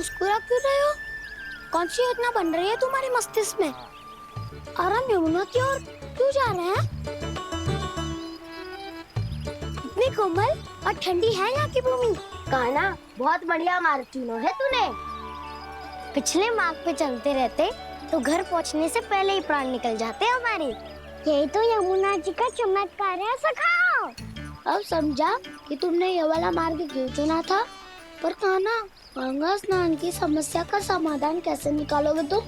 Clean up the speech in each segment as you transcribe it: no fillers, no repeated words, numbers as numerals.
मुस्कुरा क्यों रहे हो? कौन सी योजना बन रही है तुम्हारे मस्तिष्क में? और हम यमुना की ओर क्यों जा रहे हैं? इतनी कोमल और ठंडी है यहाँ की भूमि। कान्हा, बहुत बढ़िया मार्ग चुना है तूने। पिछले मार्ग पे चलते रहते तो घर पहुँचने से पहले ही प्राण निकल जाते हमारे। यही तो यमुना जी का चमत्कार है सखाओ। अब समझा कि तुमने ये वाला मार्ग क्यों चुना था। पर कान्हा, गंगा स्नान की समस्या का समाधान कैसे निकालोगे तुम?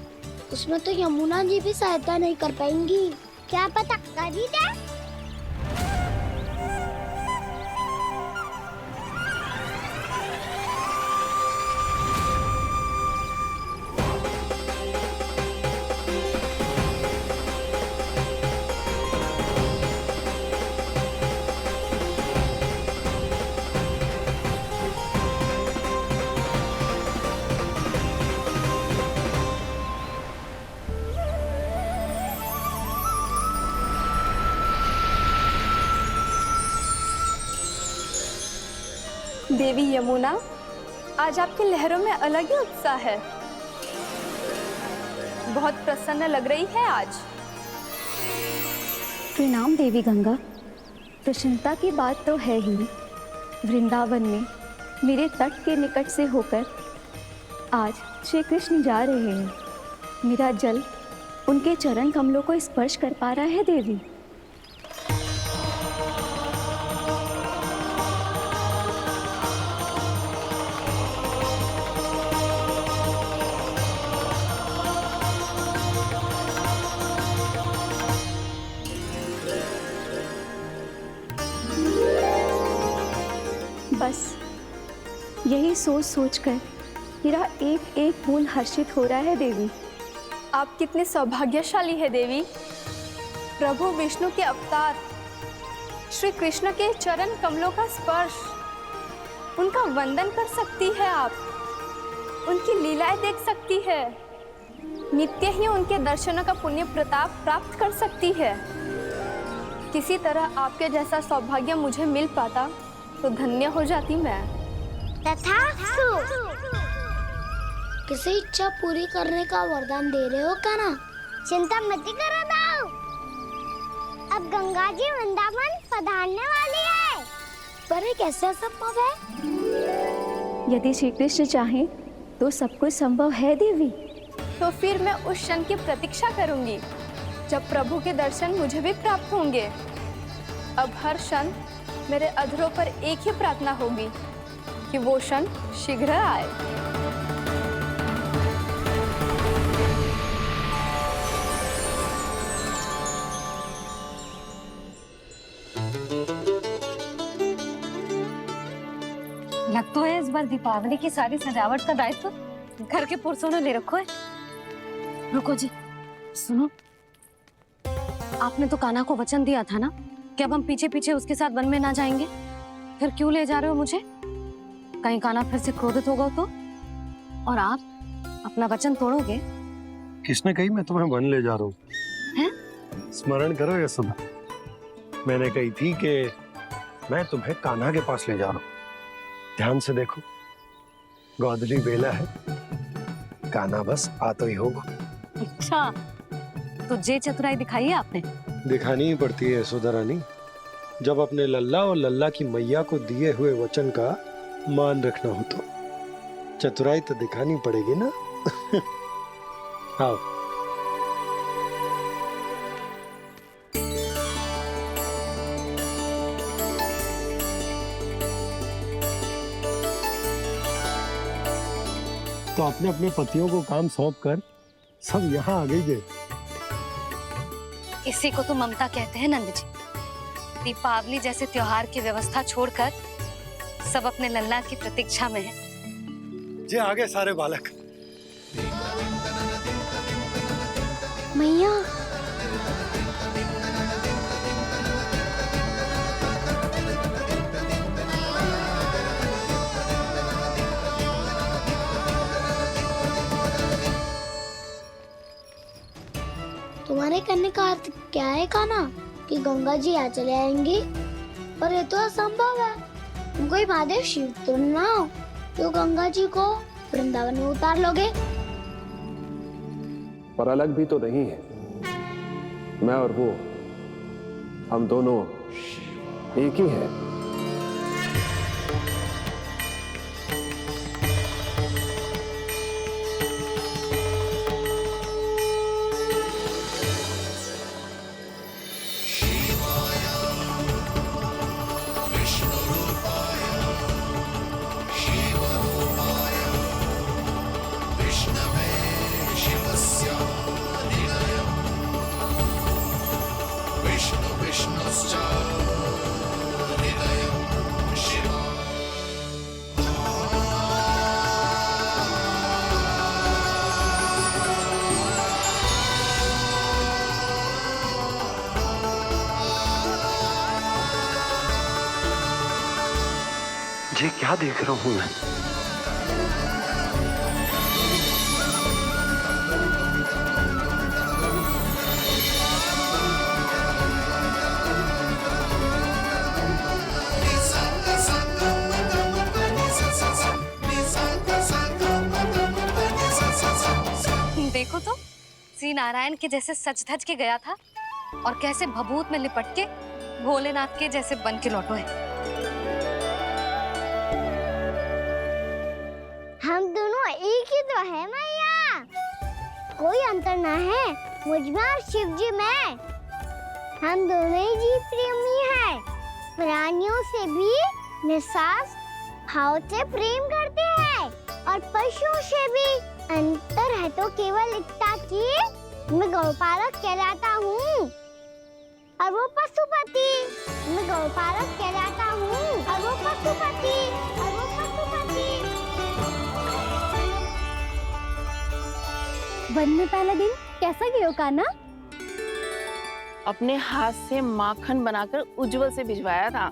उसमें तो यमुना जी भी सहायता नहीं कर पाएंगी। क्या पता कर ही दे। देवी यमुना, आज आपकी लहरों में अलग ही उत्साह है। बहुत प्रसन्न लग रही है आज। प्रणाम देवी गंगा। प्रसन्नता की बात तो है ही। वृंदावन में मेरे तट के निकट से होकर आज श्री कृष्ण जा रहे हैं। मेरा जल उनके चरण कमलों को स्पर्श कर पा रहा है देवी। बस यही सोच सोचकर मेरा एक एक फूल हर्षित हो रहा है देवी। आप कितने सौभाग्यशाली है देवी। प्रभु विष्णु के अवतार श्री कृष्ण के चरण कमलों का स्पर्श, उनका वंदन कर सकती है आप, उनकी लीलाएं देख सकती है, नित्य ही उनके दर्शनों का पुण्य प्रताप प्राप्त कर सकती है। किसी तरह आपके जैसा सौभाग्य मुझे मिल पाता तो धन्य हो जाती मैं। तथास्तु। किसी इच्छा पूरी करने का वरदान दे रहे हो कान्हा? चिंता मत करो दाऊ। अब गंगा जी वृंदावन पधारने वाली है। पर ये कैसे संभव है? यदि श्री कृष्ण चाहें तो सब कुछ संभव है देवी। तो फिर मैं उस क्षण की प्रतीक्षा करूंगी जब प्रभु के दर्शन मुझे भी प्राप्त होंगे। अब हर क्षण मेरे अधरों पर एक ही प्रार्थना होगी कि वो क्षण शीघ्र आए। लग तो है इस बार दीपावली की सारी सजावट का दायित्व घर के पुरुषों ने ले रखो है। रुको जी, सुनो, आपने तो कान्हा को वचन दिया था ना कि अब हम पीछे पीछे उसके साथ वन में ना जाएंगे। फिर क्यों ले जा रहे हो मुझे? कहीं कान्हा फिर से क्रोधित होगा तो? और आप अपना वचन तोड़ोगे? किसने कही मैं तुम्हें वन ले जा रहा हूँ? स्मरण करो यशोदा, मैंने कही थी कि मैं तुम्हें कान्हा के पास ले जा रहा हूँ। ध्यान से देखो, गोधली बेला है, कान्हा बस आ तो ही होगा। अच्छा, तो जे चतुराई दिखाई है आपने? दिखानी ही पड़ती है यशोदा रानी, जब अपने लल्ला और लल्ला की मैया को दिए हुए वचन का मान रखना हो तो चतुराई तो दिखानी पड़ेगी ना। आओ। तो अपने अपने पतियों को काम सौंप कर सब यहाँ आ गई है। इसी को तो ममता कहते हैं नंद जी। दीपावली जैसे त्योहार की व्यवस्था छोड़कर सब अपने लल्ला की प्रतीक्षा में हैं। जे आगे सारे बालक। मैया, तुम्हारे कहने का अर्थ क्या है कान्हा? कि गंगा जी यहाँ चले आएंगी? पर ये तो असंभव है। तुम कोई महादेव शिव तो ना हो जो गंगा जी को वृंदावन में उतार लोगे? पर अलग भी तो नहीं है। मैं और वो, हम दोनों एक ही हैं। ये क्या देख रहा हूं मैं? देखो तो, श्री नारायण के जैसे सच धज के गया था और कैसे भभूत में लिपट के भोलेनाथ के जैसे बन के लौटो है। हम दोनों एक ही तो है मैया, कोई अंतर ना है मुझ में और शिव जी में। हम दोनों ही जीव प्रेमी हैं, प्राणियों से भी निस्सास भाव से प्रेम करते हैं और पशुओं से भी। अंतर है तो केवल इतना कि मैं गौपालक कहलाता हूँ और वो पशुपति। मैं गौपालक कहलाता हूँ और वो पशुपति, और वो पशुपति। वन में पहला दिन कैसा गया कान्हा? अपने हाथ से माखन बनाकर उज्जवल से भिजवाया था।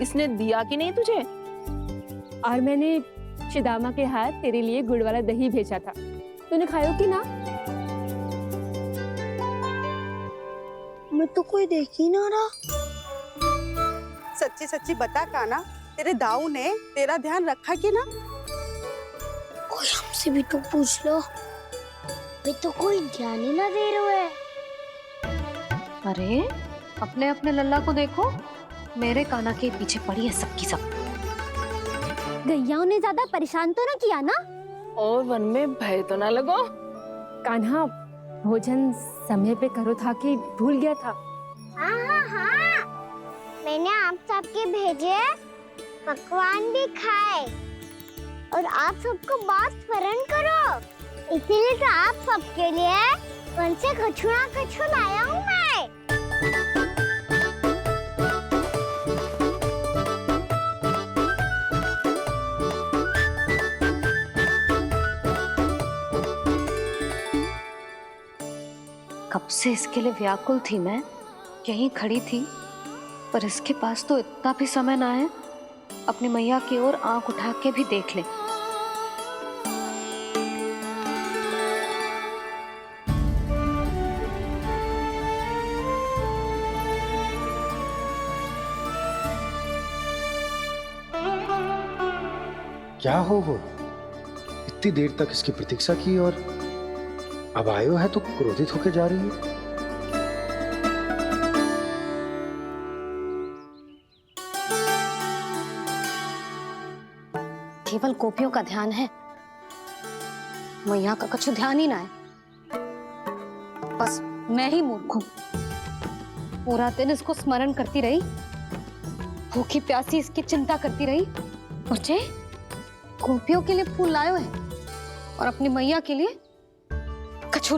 इसने दिया कि नहीं तुझे? और मैंने शिदामा के हाथ तेरे लिए गुड़ वाला दही भेजा था, तूने खायो कि ना? मैं तो कोई देख ही ना रहा। सच्ची सच्ची बता कान्हा, तेरे दाऊ ने तेरा ध्यान रखा कि ना? कोई हमसे भी तो पूछ लो, वे तो कोई ध्यान ही ना दे रहे हैं। अरे अपने अपने लल्ला को देखो, मेरे कान्हा के पीछे पड़ी है सबकी सब। गैयाओं ने ज्यादा परेशान तो ना किया ना? और वन में भय तो ना लगो? कान्हा भोजन समय पे करो था कि भूल गया था? हाँ, मैंने आप सबके भेजे पकवान भी खाए और आप सबको बात स्मरण करो, इसीलिए तो आप सबके लिए वन से कछुआ कछु लाया हूँ मैं। कब से इसके लिए व्याकुल थी मैं, यहीं खड़ी थी, पर इसके पास तो इतना भी समय ना है अपनी मैया की ओर आंख उठा के भी देख ले। क्या हो वो? इतनी देर तक इसकी प्रतीक्षा की और अब आयो है तो क्रोधित होकर जा रही है। केवल गोपियों का ध्यान है, मैया का कुछ ध्यान ही ना है। बस मैं ही मूर्ख हूँ, पूरा दिन इसको स्मरण करती रही, भूखी प्यासी इसकी चिंता करती रही, और जे गोपियों के लिए फूल लायो है और अपनी मैया के लिए कछु।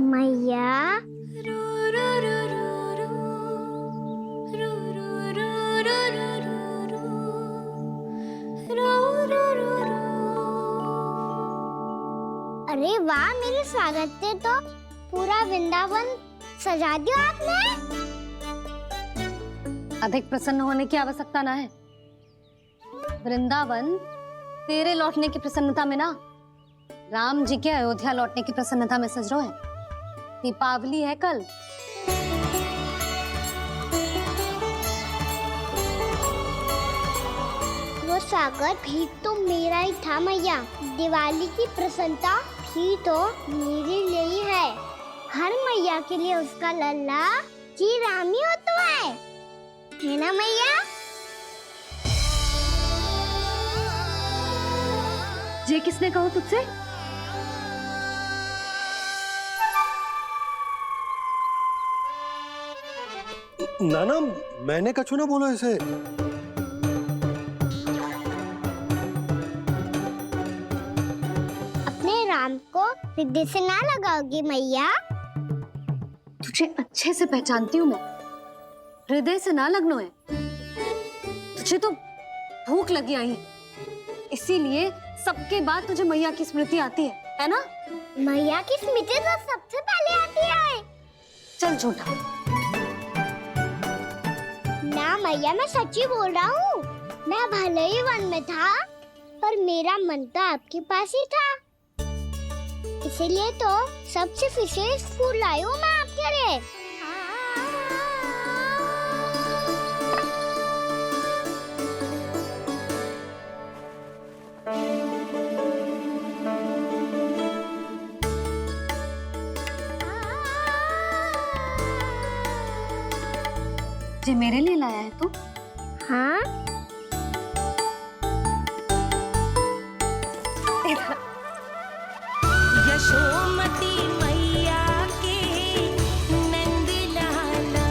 मैया अरे वाह, मेरे स्वागत से तो पूरा वृंदावन सजा दिया आपने। अधिक प्रसन्न होने की आवश्यकता ना है। वृंदावन तेरे लौटने की प्रसन्नता में ना, राम जी के अयोध्या लौटने की प्रसन्नता में सज रहो है। दीपावली है कल। सागर भी तो मेरा ही था मैया। दिवाली की प्रसन्नता भी तो मेरे लिए ही है। हर मैया के लिए उसका लल्ला जी रामी होता है ना मैया? ये किसने कहा तुझसे? नाना, मैंने कछु ना बोला इसे। अपने राम को हृदय से ना लगाओगी मैया? तुझे अच्छे से पहचानती हूँ मैं, हृदय से ना लगनो है। तुझे तो भूख लगी आई, इसीलिए सबके बाद तुझे मैया की स्मृति आती है ना? मैया की स्मृति तो सबसे पहले आती है। चल झूठा। ना मैया, मैं सच्ची बोल रहा हूँ। मैं भले ही वन में था, पर मेरा मन तो आपके पास ही था। इसीलिए तो सबसे विशेष फूल लाई हूँ मैं आपके लिए। ये मेरे लिए लाया है तू? हाँ, यशोमती मैया के नंद लाला,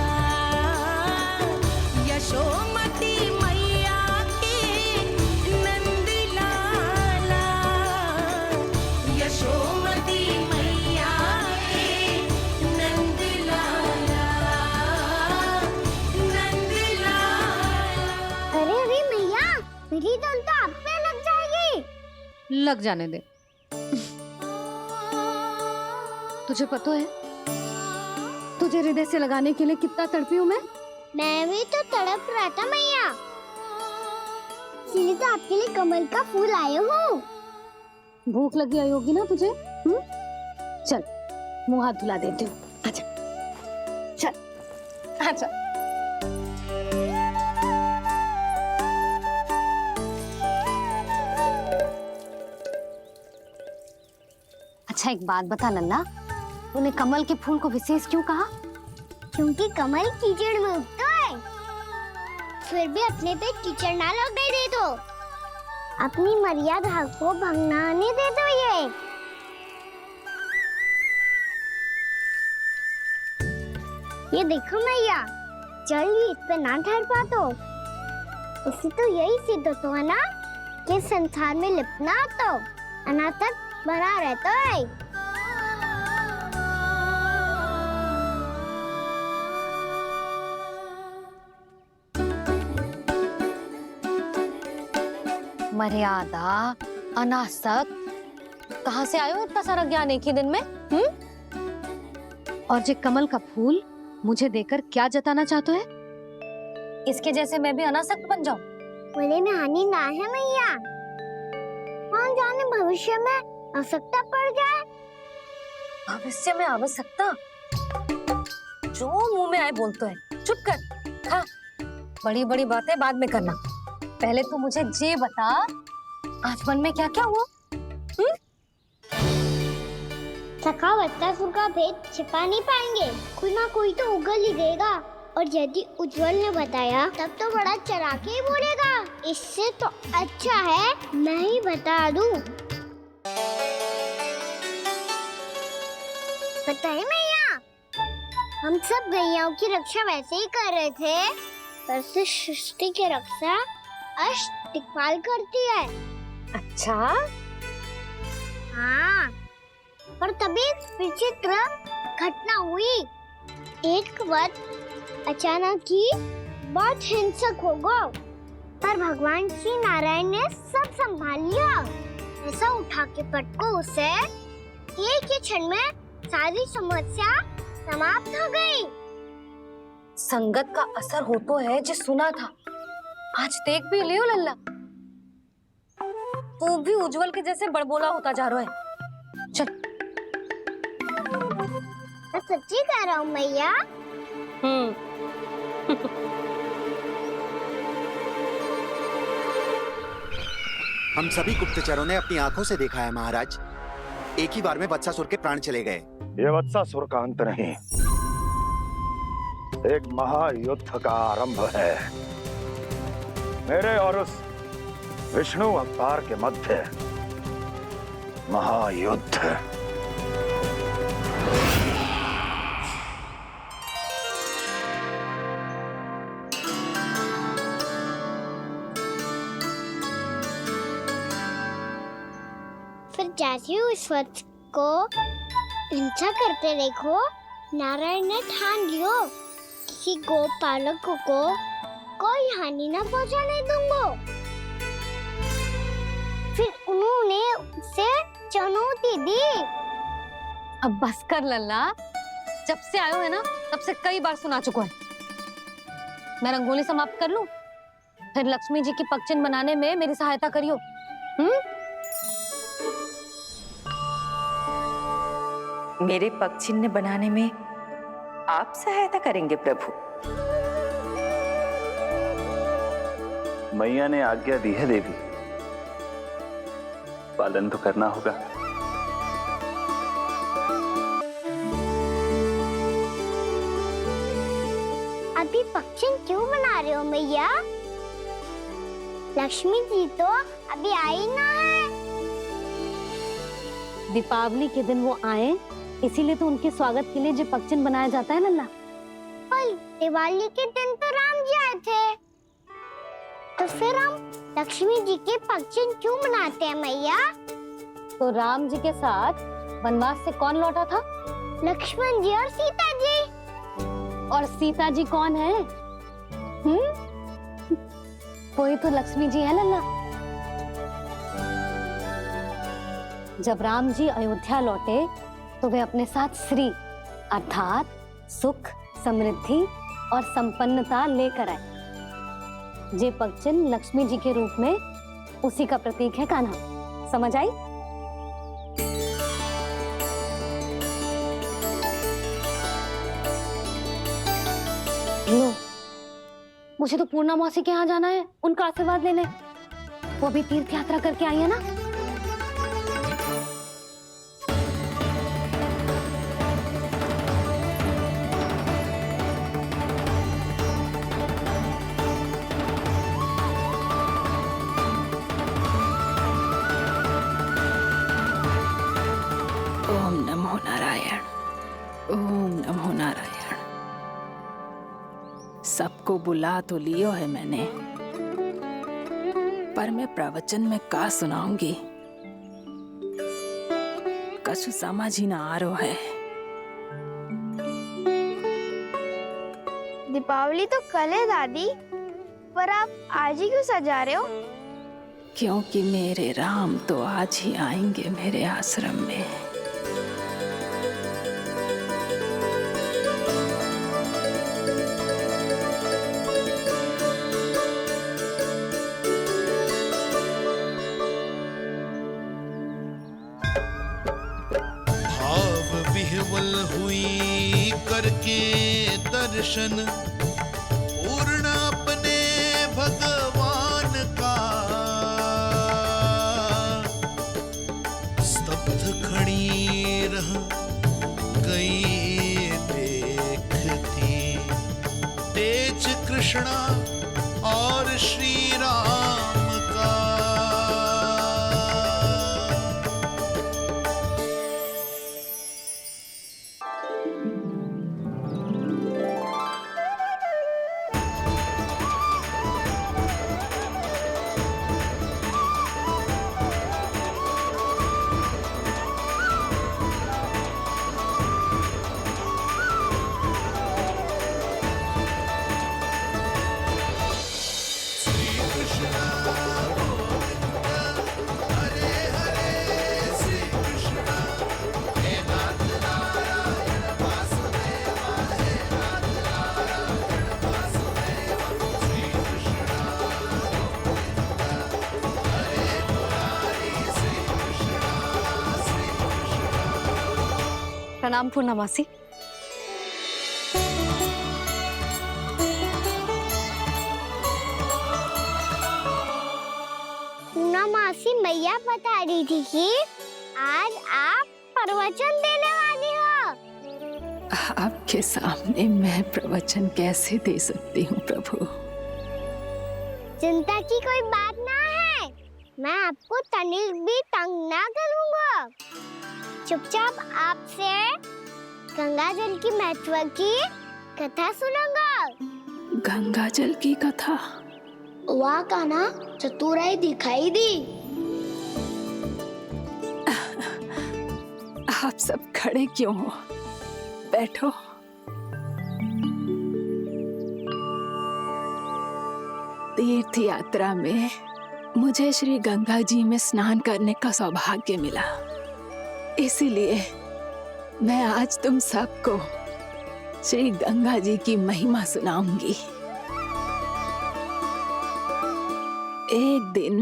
यशोमती मैया के नंद लाला, यशोमती मैया के नंद लाला, नंद लाला। अरे अरे मैया, मेरी धुन तो आप पे लग जाएगी। लग जाने दे। तुझे पता है तुझे हृदय से लगाने के लिए कितना तड़पी हूँ मैं? मैं भी तो तड़प रहा था मैया, इसीलिए तो आपके लिए कमल का फूल आए हूँ। भूख लगी आई होगी ना तुझे? चल मुंह हाथ धुला देती हूँ। आजा, चल आजा। अच्छा एक बात बता लल्ला, तूने कमल के फूल को विशेष क्यों कहा? क्योंकि कमल कीचड़ में उगता है, फिर भी अपने पे कीचड़ ना लगने दे दो। अपनी मर्यादा को भंग ना आने दे दो। ये देखो मैया, जल ही इस पे ना ठहर पा तो इसी तो यही सिद्ध होता है ना कि संसार में लिपना तो अनाथक बना रहता है। मर्यादा, अनासक, कहाँ से आयो इतना सारा ज्ञान एक ही दिन में? और ये कमल का फूल मुझे देकर क्या जताना चाहते है? इसके जैसे मैं भी अनासक्त बन जाऊं? बोले में हानि ना है मैया, कौन जाने भविष्य में आवश्यकता पड़ जाए। भविष्य में आवश्यकता? जो मुंह में आए बोलते हैं, चुप कर। हाँ, बड़ी बड़ी बातें बाद में करना, पहले तू मुझे ये बता आज मन में क्या क्या हुआ? सखा बत्तासुर का भेद छिपा नहीं पाएंगे, कोई ना कोई तो उगल ही देगा। और यदि उज्जवल ने बताया तब तो बड़ा चला के ही बोलेगा। इससे तो अच्छा है मैं ही बता दूं। पता है मैया, हम सब गैयाओं की रक्षा वैसे ही कर रहे थे, पर से सृष्टि की रक्षा अष्ट दिक्पाल करती है। अच्छा? हाँ, पर तभी विचित्र घटना हुई। एक वक्त अचानक ही बहुत हिंसक हो गया, पर भगवान श्री नारायण ने सब संभाल लिया। ऐसा उठा के पटको उसे, एक ही क्षण में सारी समस्या समाप्त हो गई। संगत का असर हो तो है जो सुना था, आज देख भी लियो लल्ला, तू भी उज्जवल के जैसे बड़बोला होता जा रहा है। चल। मैं सच्ची कह रहा हूँ मैया। हम सभी गुप्तचरों ने अपनी आंखों से देखा है महाराज, एक ही बार में वत्सासुर के प्राण चले गए। ये वत्सासुर का अंत नहीं, एक महायुद्ध का आरंभ है। मेरे और उस विष्णु अवतार के मध्य महायुद्ध। फिर जैसे ही उस वत्स को हिंसा करते देखो, नारायण ने ठान लियो किसी गोपालक को कोई हानि न पहुंचाने दूंगा। फिर उन्होंने उसे चुनौती दी। अब बस कर लल्ला, जब से आयो है ना तब से कई बार सुना चुका है। मैं रंगोली समाप्त कर लूं, फिर लक्ष्मी जी की पगचिन बनाने में मेरी सहायता करियो। मेरे पग चिन्ह बनाने में आप सहायता करेंगे प्रभु? मैया ने आज्ञा दी है देवी, पालन तो करना होगा। अभी पक्षी क्यों बना रहे हो मैया? लक्ष्मी जी तो अभी आई ना है। दीपावली के दिन वो आए, इसीलिए तो उनके स्वागत के लिए जो पगचिन बनाया जाता है लल्ला। पर दिवाली के दिन तो राम जी आए थे, तो फिर हम लक्ष्मी जी के पगचिन क्यों बनाते हैं मैया? तो राम जी के साथ वनवास से कौन लौटा था? लक्ष्मण जी और सीता जी। और सीता जी कौन है? वही तो लक्ष्मी जी है लल्ला। जब राम जी अयोध्या लौटे तो वे अपने साथ श्री अर्थात सुख, समृद्धि और संपन्नता लेकर आए। जे पगचिन लक्ष्मी जी के रूप में उसी का प्रतीक है कान्हा। समझ आई? लो, मुझे तो पूर्णा मौसी के यहाँ जाना है उनका आशीर्वाद लेने। वो भी तीर्थ यात्रा करके आई है ना। ओम नमो नारायण, ओम नमो नारायण। सबको बुला तो लियो है मैंने, पर मैं प्रवचन में का सुनाऊंगी, कछु समझ ही ना आ रहा है। दीपावली तो कल है दादी, पर आप आज ही क्यों सजा रहे हो? क्योंकि मेरे राम तो आज ही आएंगे मेरे आश्रम में। विह्वल हुई करके दर्शन, पूर्ण अपने भगवान का, स्तब्ध खड़ी रह गई देखती, तेज कृष्णा और श्री राम का। प्रणाम पूर्णा मौसी। पूर्णा मौसी मैया बता रही थी कि आज आप प्रवचन देने वाली हो। आपके सामने मैं प्रवचन कैसे दे सकती हूँ प्रभु? चिंता की कोई बात ना है, मैं आपको तनिक भी तंग ना करूँगा। चुपचाप आपसे गंगा जल की महत्व की कथा सुनूंगा। गंगा जल की कथा? वाह कान्हा, चतुराई दिखाई दी। आप सब खड़े क्यों हो? बैठो। तीर्थ यात्रा में मुझे श्री गंगा जी में स्नान करने का सौभाग्य मिला, इसीलिए मैं आज तुम सबको श्री गंगा जी की महिमा सुनाऊंगी। एक दिन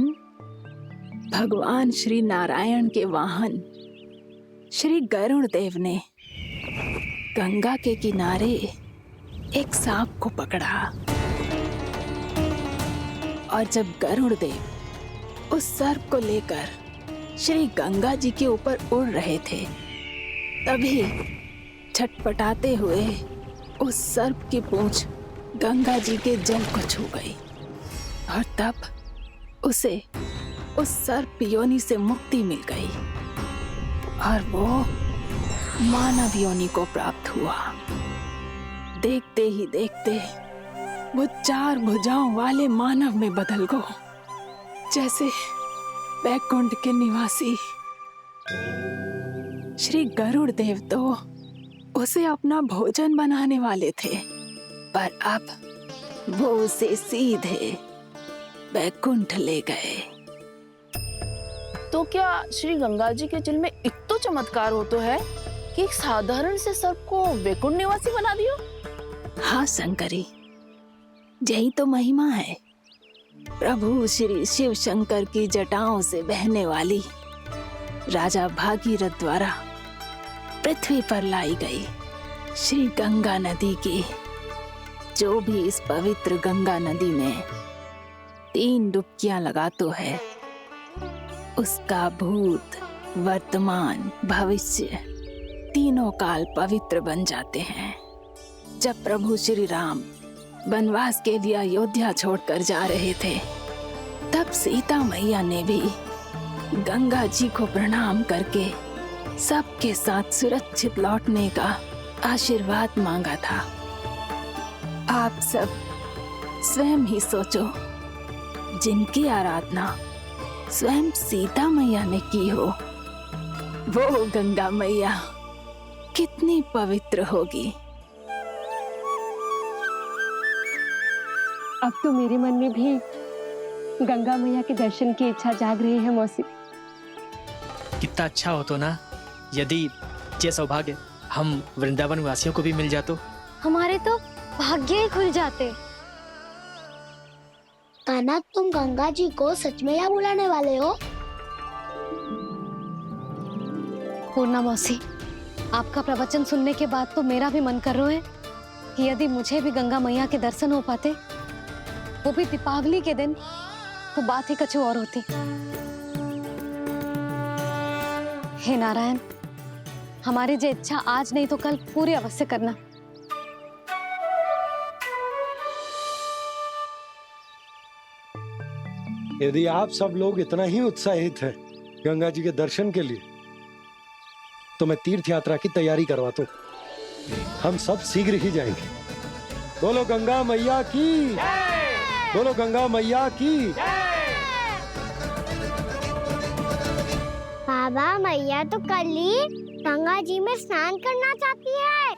भगवान श्री नारायण के वाहन श्री गरुड़ देव ने गंगा के किनारे एक सांप को पकड़ा, और जब गरुड़ देव उस सर्प को लेकर श्री गंगा जी के ऊपर उड़ रहे थे, तभी छटपटाते हुए उस सर्प की पूंछ गंगा जी के जल को छू गई, और तब उसे उस सर्प योनि से मुक्ति मिल गई और वो मानव योनि को प्राप्त हुआ। देखते ही देखते वो 4 भुजाओं वाले मानव में बदल गो, जैसे बैकुंठ के निवासी। श्री गरुड़ देव तो उसे अपना भोजन बनाने वाले थे, पर अब वो उसे सीधे बैकुंठ ले गए। तो क्या श्री गंगा जी के जल में इतना चमत्कार हो तो है कि एक साधारण से सर्प को वैकुंठ निवासी बना दियो? हाँ शंकरी, यही तो महिमा है। प्रभु श्री शिव शंकर की जटाओं से बहने वाली राजा भागीरथ द्वारा पृथ्वी पर लाई गई श्री गंगा नदी की, जो भी इस पवित्र गंगा नदी में 3 डुबकियां लगातो है, उसका भूत, वर्तमान, भविष्य तीनों काल पवित्र बन जाते हैं। जब प्रभु श्री राम वनवास के लिए अयोध्या छोड़कर जा रहे थे, तब सीता मैया ने भी गंगा जी को प्रणाम करके सबके साथ सुरक्षित लौटने का आशीर्वाद मांगा था। आप सब स्वयं ही सोचो, जिनकी आराधना स्वयं सीता मैया ने की हो, वो गंगा मैया कितनी पवित्र होगी। अब तो मेरे मन में भी गंगा मैया के दर्शन की इच्छा जाग रही है मौसी। कितना अच्छा हो तो ना यदि ये सौभाग्य हम वृंदावन वासियों को भी मिल जातो। हमारे तो भाग्य ही खुल जाते। कान्हा, तुम गंगा जी को सच में यहाँ बुलाने वाले हो? पूर्णा मौसी, आपका प्रवचन सुनने के बाद तो मेरा भी मन कर रहा है कि यदि मुझे भी गंगा मैया के दर्शन हो पाते, वो भी दीपावली के दिन, तो बात ही कुछ और होती। हे नारायण, हमारी जो इच्छा आज नहीं तो कल पूरी अवश्य करना। यदि आप सब लोग इतना ही उत्साहित हैं गंगा जी के दर्शन के लिए, तो मैं तीर्थ यात्रा की तैयारी करवाता हूँ। हम सब शीघ्र ही जाएंगे। बोलो गंगा मैया की, बोलो गंगा मैया की। बाबा, मैया तो कल ही गंगा जी में स्नान करना चाहती है,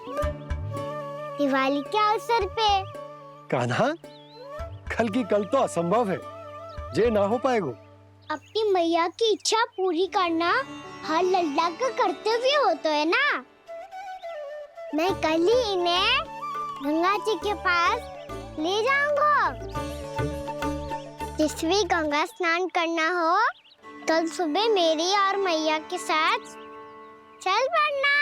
दिवाली के अवसर पे। कान्हा, कल की कल तो असंभव है, जे ना हो पाएगा। अपनी मैया की इच्छा पूरी करना हर लल्ला का कर्तव्य होता है ना। मैं कल ही इन्हें गंगा जी के पास ले जाऊंगा। जिस भी गंगा स्नान करना हो, कल सुबह मेरी और मैया के साथ चल पड़ना।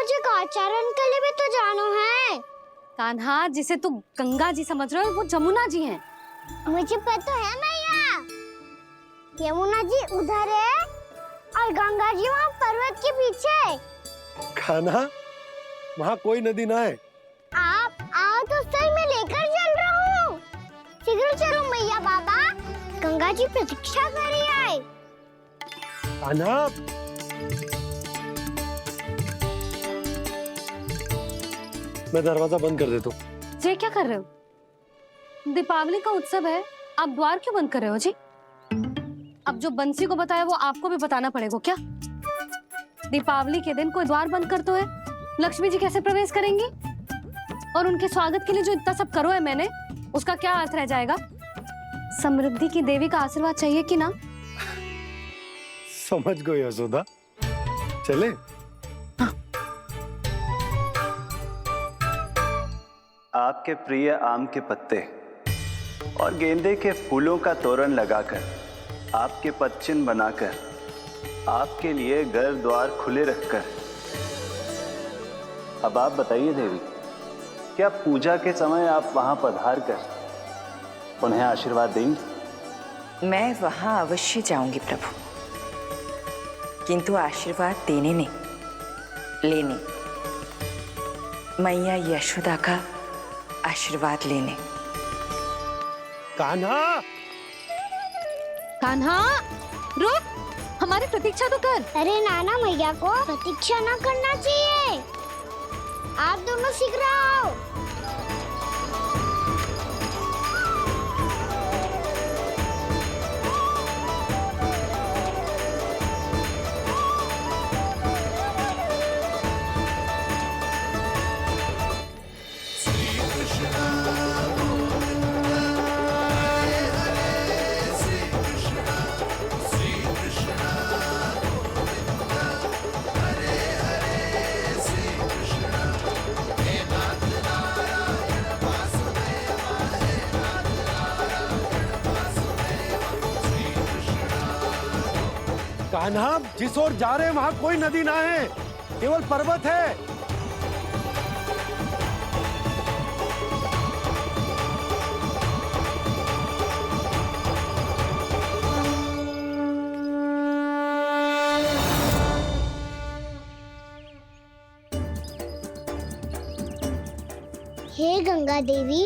मुझे आचार्य के लिए भी तो जानो है। कान्हा, जिसे तू गंगा जी समझ रहे हो वो जमुना जी हैं। मुझे पता है मैया, यमुना जी उधर है और गंगा जी वहाँ पर्वत के पीछे। कान्हा, वहाँ कोई नदी ना है। आप आओ तो सही, मैं लेकर चल रहा हूँ। शीघ्र चलो मैया बाबा, गंगा जी प्रतीक्षा कर रही है। कान्हा, मैं दरवाजा बंद कर देता हूँ। ये क्या कर रहे हो? दीपावली का उत्सव है, आप द्वार क्यों बंद कर रहे हो जी? अब जो बंसी को बताया वो आपको भी बताना पड़ेगा क्या? दीपावली के दिन कोई द्वार बंद कर तो है, लक्ष्मी जी कैसे प्रवेश करेंगी? और उनके स्वागत के लिए जो इतना सब करो है मैंने, उसका क्या अर्थ रह जाएगा? समृद्धि की देवी का आशीर्वाद चाहिए कि ना? समझ गई यशोदा, चले। आपके प्रिय आम के पत्ते और गेंदे के फूलों का तोरण लगाकर, आपके पदचिन्ह बनाकर, आपके लिए घर द्वार खुले रखकर, अब आप बताइए देवी, क्या पूजा के समय आप वहां पधार कर उन्हें आशीर्वाद देंगी? मैं वहां अवश्य जाऊंगी प्रभु, किंतु आशीर्वाद देने नहीं, लेने, मैया यशोदा का आशीर्वाद लेने। कान्हा, कान्हा, रुक, हमारी प्रतीक्षा तो कर। अरे नाना, मैया को प्रतीक्षा ना करना चाहिए। आप दोनों शीघ्र आओ। कान्हा, जिस ओर जा रहे हैं वहाँ कोई नदी ना है, केवल पर्वत है। हे गंगा देवी,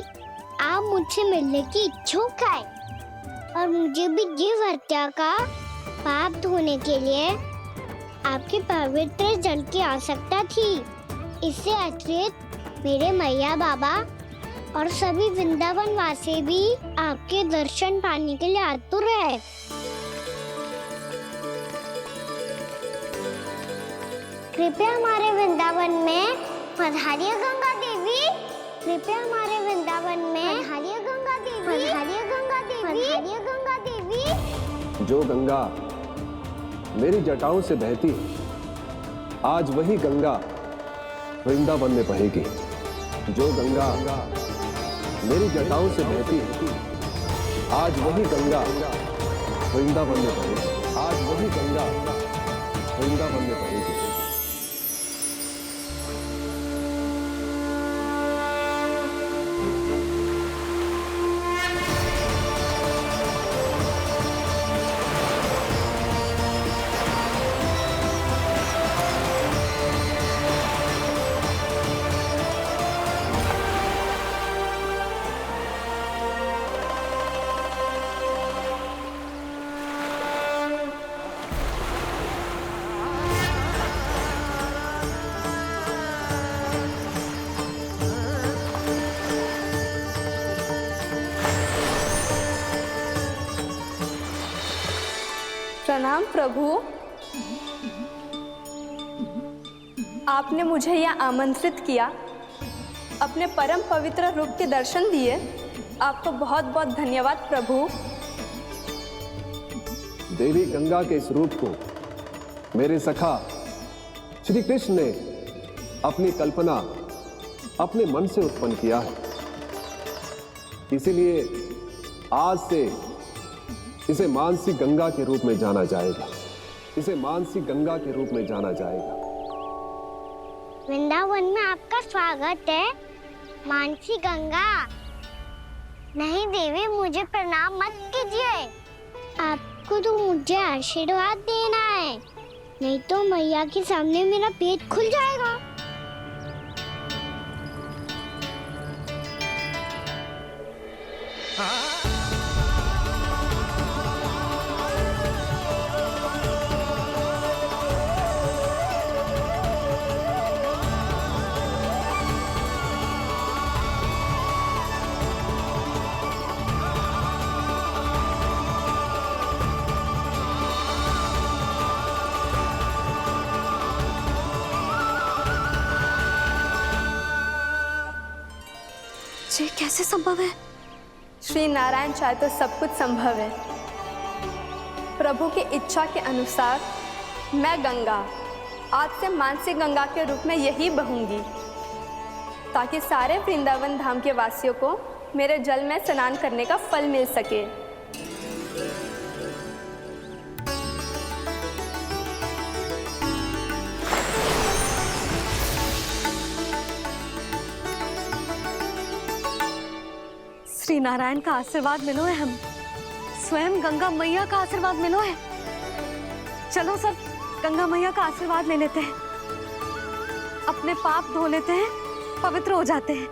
आप मुझसे मिलने की इच्छुक है और मुझे भी जीव हत्या का पाप धोने के लिए आपके पवित्र जल की आवश्यकता थी। इससे अतिरिक्त मेरे मैया बाबा और सभी वृंदावन वासी भी आपके दर्शन पाने के लिए आतुर है। कृपया हमारे वृंदावन में पधारिए गंगा देवी। कृपया हमारे वृंदावन में पधारिए गंगा देवी। पधारिए गंगा देवी। पधारिए गंगा देवी। जो गंगा मेरी जटाओं से बहती है, आज वही गंगा वृंदावन में बहेगी। जो गंगा मेरी जटाओं से बहती है, आज वही गंगा वृंदावन में बहेगी। आज वही गंगा वृंदावन में बहेगी। प्रणाम प्रभु, आपने मुझे यहाँ आमंत्रित किया, अपने परम पवित्र रूप के दर्शन दिए, आपको बहुत बहुत धन्यवाद प्रभु। देवी गंगा के इस रूप को मेरे सखा श्री कृष्ण ने अपनी कल्पना अपने मन से उत्पन्न किया है। इसीलिए आज से इसे मानसी गंगा के रूप में जाना जाएगा। इसे मानसी गंगा के रूप में जाना जाएगा। वृंदावन में आपका स्वागत है मानसी गंगा। नहीं देवी, मुझे प्रणाम मत कीजिए। आपको तो मुझे आशीर्वाद देना है, नहीं तो मैया के सामने मेरा पेट खुल जाएगा। ये कैसे संभव है? श्री नारायण चाहे तो सब कुछ संभव है। प्रभु की इच्छा के अनुसार मैं गंगा आज से मानसी गंगा के रूप में यही बहूंगी, ताकि सारे वृंदावन धाम के वासियों को मेरे जल में स्नान करने का फल मिल सके। श्री नारायण का आशीर्वाद मिलो है, हम स्वयं गंगा मैया का आशीर्वाद मिलो है। चलो सब गंगा मैया का आशीर्वाद ले लेते हैं, अपने पाप धो लेते हैं, पवित्र हो जाते हैं।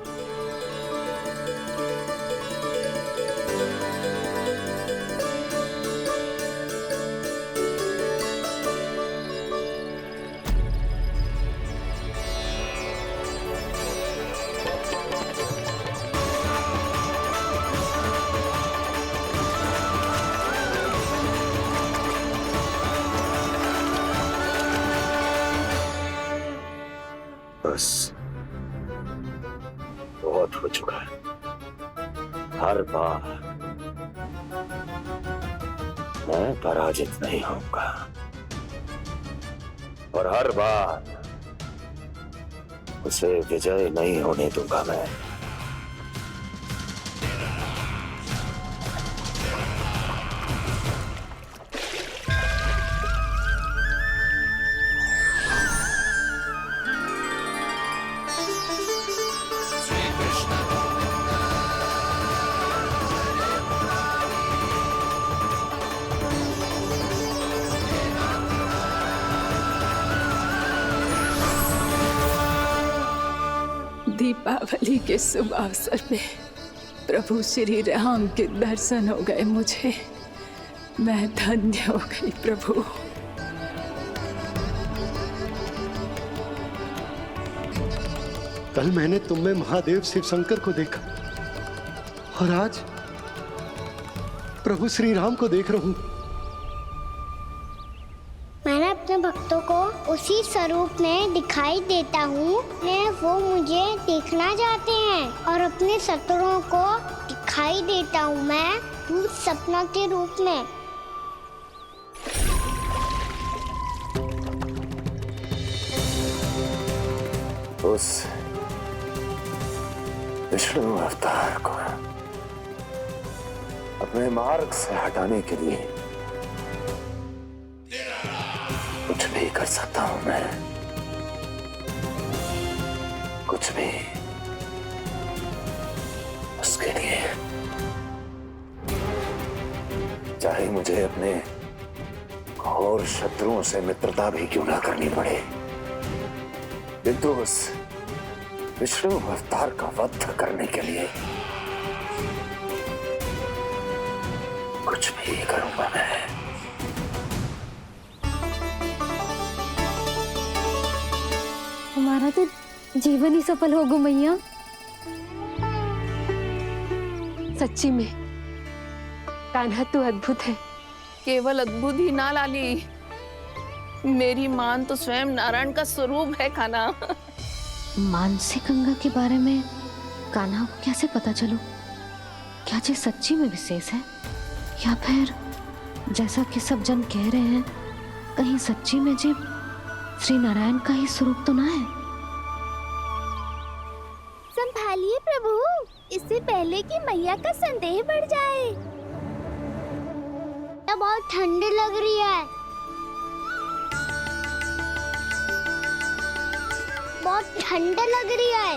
बस बहुत हो चुका है। हर बार मैं पराजित नहीं होऊंगा और हर बार उसे विजय नहीं होने दूंगा मैं। दीपावली के शुभ अवसर पे प्रभु श्री राम के दर्शन हो गए मुझे। मैं धन्य हो गई प्रभु। कल मैंने तुम में महादेव शिव शंकर को देखा और आज प्रभु श्री राम को देख रहा हूं। मैंने अपने भक्तों को उसी स्वरूप में दिखाई देता हूँ, वो मुझे देखना चाहते हैं और अपने शत्रुओं को दिखाई देता हूँ मैं भूत सपना के रूप में। उस विष्णु अवतार को अपने मार्ग से हटाने के लिए कुछ भी कर सकता हूं मैं, कुछ भी। उसके लिए चाहे मुझे अपने घोर शत्रुओं से मित्रता भी क्यों ना करनी पड़े, किंतु उस विष्णु अवतार का वध करने के लिए कुछ भी करूंगा मैं। हमारा तो जीवन ही सफल हो गो मैया। सच्ची में कान्हा तू अद्भुत है। केवल अद्भुत ही ना लाली, मेरी मान तो स्वयं नारायण का स्वरूप है कान्हा। मानसी गंगा के बारे में कान्हा को कैसे पता चलो? क्या ये सच्ची में विशेष है या फिर जैसा कि सब जन कह रहे हैं, कहीं सच्ची में जी श्री नारायण का ही स्वरूप तो ना है? संभालिए प्रभु, इससे पहले कि मैया का संदेह बढ़ जाए। तो बहुत ठंडी लग रही है। बहुत ठंड लग रही है।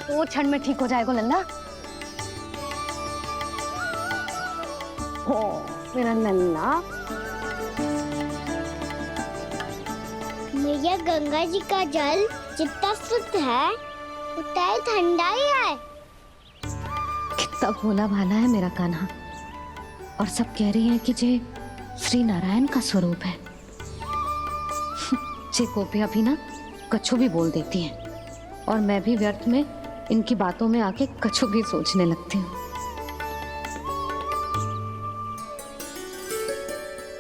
वो ठंड में ठीक हो जाएगा लल्ला। हो मेरा लल्ला। मैया गंगा जी का जल जितना शुद्ध है उतना ही ठंडा ही है। कितना भोला भाला है मेरा कान्हा। और सब कह रही हैं कि जे श्री नारायण का स्वरूप है। जे गोपियां भी ना कछु भी बोल देती हैं और मैं भी व्यर्थ में इनकी बातों में आके कछु भी सोचने लगती हूँ।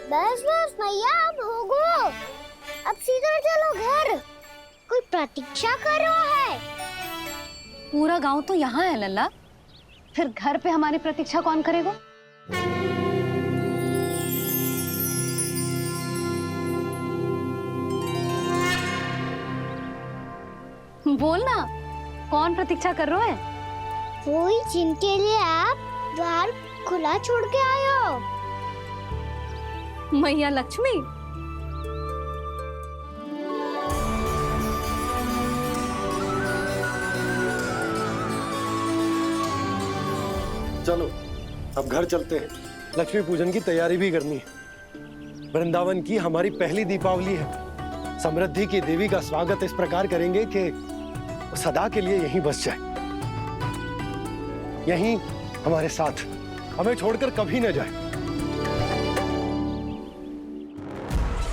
बस बस मैया अब होगो। अब सीधा चलो घर। कोई प्रतीक्षा कर रहा है। पूरा गांव तो यहाँ है लल्ला, फिर घर पे हमारी प्रतीक्षा कौन करेगा? बोल ना, कौन प्रतीक्षा कर रहे हैं? कोई जिनके लिए आप द्वार खुला छोड़ के आए हो। मैया लक्ष्मी। चलो अब घर चलते हैं। लक्ष्मी पूजन की तैयारी भी करनी है। वृंदावन की हमारी पहली दीपावली है। समृद्धि की देवी का स्वागत इस प्रकार करेंगे कि वो सदा के लिए यहीं बस जाए, यहीं हमारे साथ, हमें छोड़कर कभी न जाए।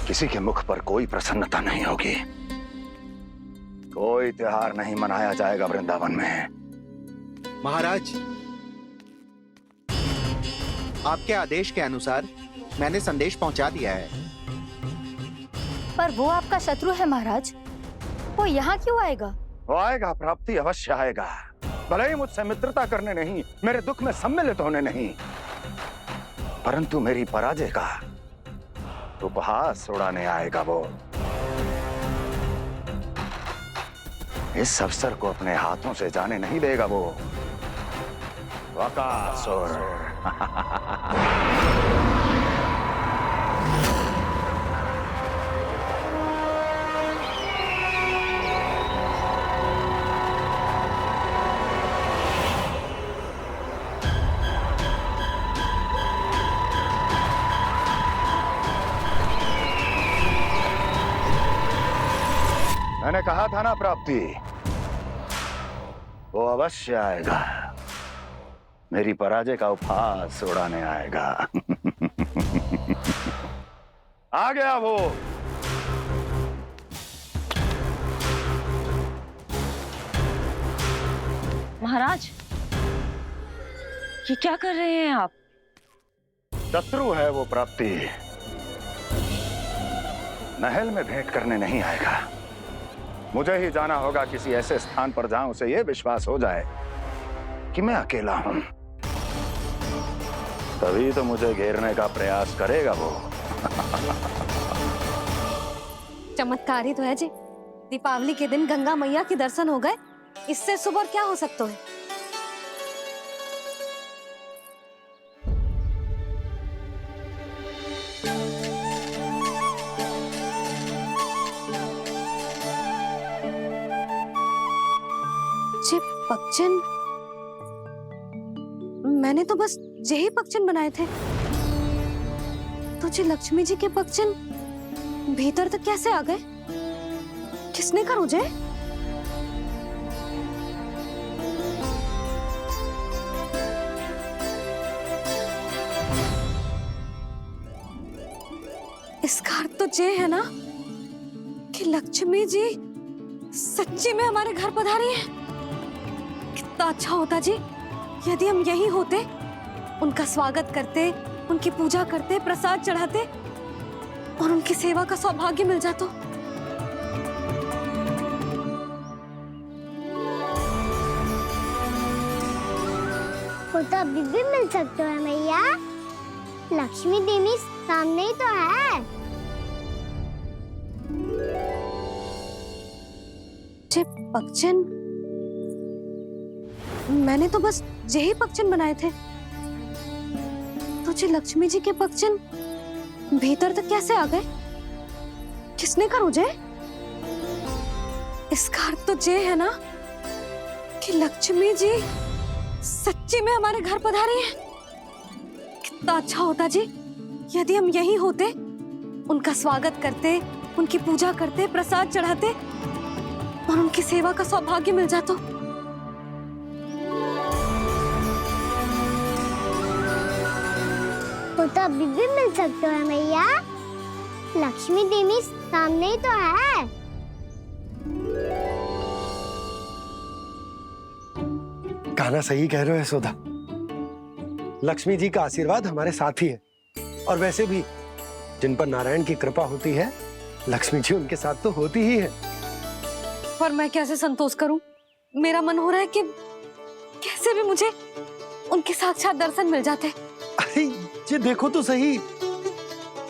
किसी के मुख पर कोई प्रसन्नता नहीं होगी। कोई त्योहार नहीं मनाया जाएगा वृंदावन में। महाराज, आपके आदेश के अनुसार मैंने संदेश पहुंचा दिया है। पर वो आपका शत्रु है महाराज, वो यहाँ क्यों आएगा? वो आएगा, प्राप्ति अवश्य आएगा। भले ही मुझसे मित्रता करने नहीं, मेरे दुख में सम्मिलित होने नहीं, परंतु मेरी पराजय का उपहास उड़ाने आएगा वो। इस अवसर को अपने हाथों से जाने नहीं देगा वो। वकासुर। मैंने कहा था ना प्राप्ति, वो अवश्य आएगा। मेरी पराजय का उपहास उड़ाने आएगा। आ गया वो। महाराज, ये क्या कर रहे हैं आप? शत्रु है वो प्राप्ति। महल में भेंट करने नहीं आएगा। मुझे ही जाना होगा किसी ऐसे स्थान पर जहां उसे यह विश्वास हो जाए कि मैं अकेला हूं। तभी तो मुझे घेरने का प्रयास करेगा वो। चमत्कार ही तो है जी। दीपावली के दिन गंगा मैया के दर्शन हो गए, इससे सुपर क्या हो सकता है? जे पक्षन, मैंने तो बस यही पक्षन बनाए थे। तो जे लक्ष्मी जी के पक्षन भीतर तक कैसे आ गए? किसने करो जे? इसका अर्थ तो ये है ना कि लक्ष्मी जी सच्ची में हमारे घर पधारी है। कितना अच्छा होता जी यदि हम यही होते, उनका स्वागत करते, उनकी पूजा करते, प्रसाद चढ़ाते और उनकी सेवा का सौभाग्य मिल जाता। वो तो अभी भी मिल सकते हैं मैया। लक्ष्मी देवी सामने ही तो है। जे पक्षन, मैंने तो बस यही पक्षन बनाए थे। तो जे लक्ष्मी जी के पक्षन भीतर तक कैसे आ गए? किसने कहा मुझे? इसका अर्थ तो ये है ना कि लक्ष्मी जी सच्ची में हमारे घर पधारी है। कितना अच्छा होता जी यदि हम यहीं होते, उनका स्वागत करते, उनकी पूजा करते, प्रसाद चढ़ाते और उनकी सेवा का सौभाग्य मिल जाता। तो अभी भी मिल सकते हो मैया, लक्ष्मी देवी सामने ही तो है। कान्हा सही कह रहे हो यशोदा, लक्ष्मी जी का आशीर्वाद हमारे साथ ही है। और वैसे भी जिन पर नारायण की कृपा होती है, लक्ष्मी जी उनके साथ तो होती ही है। पर मैं कैसे संतोष करूं? मेरा मन हो रहा है कि कैसे भी मुझे उनके साक्षात दर्शन मिल जाते। अरे ये देखो तो सही,